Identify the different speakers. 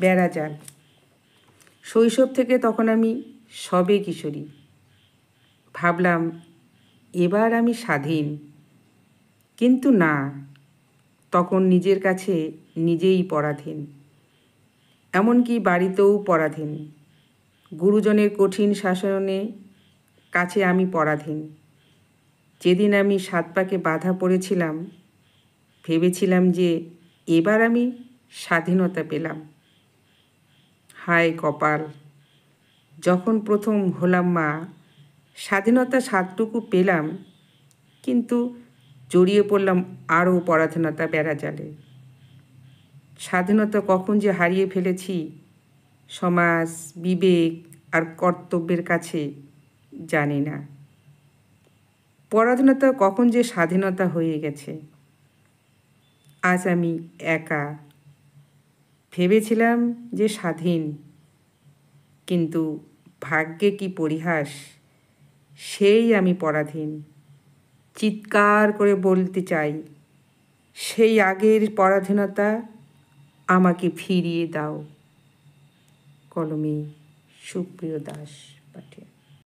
Speaker 1: বেড়াজাল। শৈশব থেকে তখন আমি সবে কিশোরী। ভাবলাম এবার আমি স্বাধীন, কিন্তু না, তখন নিজের কাছে নিজেই পরাধীন। এমনকি বাড়িতেও পরাধীন। গুরুজনের কঠিন শাসনে কাছে আমি পরাধীন। যেদিন আমি 7 পাকে বাধা পড়েছিলাম, ভেবেছিলাম যে এবার আমি স্বাধীনতা পেলাম। হায় কপাল! যখন প্রথম হলাম মা, স্বাধীনতা স্বাদটুকু পেলাম, কিন্তু জড়িয়ে পড়লাম আরও পরাধীনতা বেড়াজালে। স্বাধীনতা কখন যে হারিয়ে ফেলেছি সমাজ, বিবেক আর কর্তব্যের কাছে, জানি না। পরাধীনতা কখন যে স্বাধীনতা হয়ে গেছে। আজ আমি একা। ভেবেছিলাম যে স্বাধীন, কিন্তু ভাগ্যে কি পরিহাস, সেই আমি পরাধীন। চিৎকার করে বলতে চাই, সেই আগের পরাধীনতা আমাকে ফিরিয়ে দাও। কলমে সুপ্রিয় দাস পাঠিয়ে।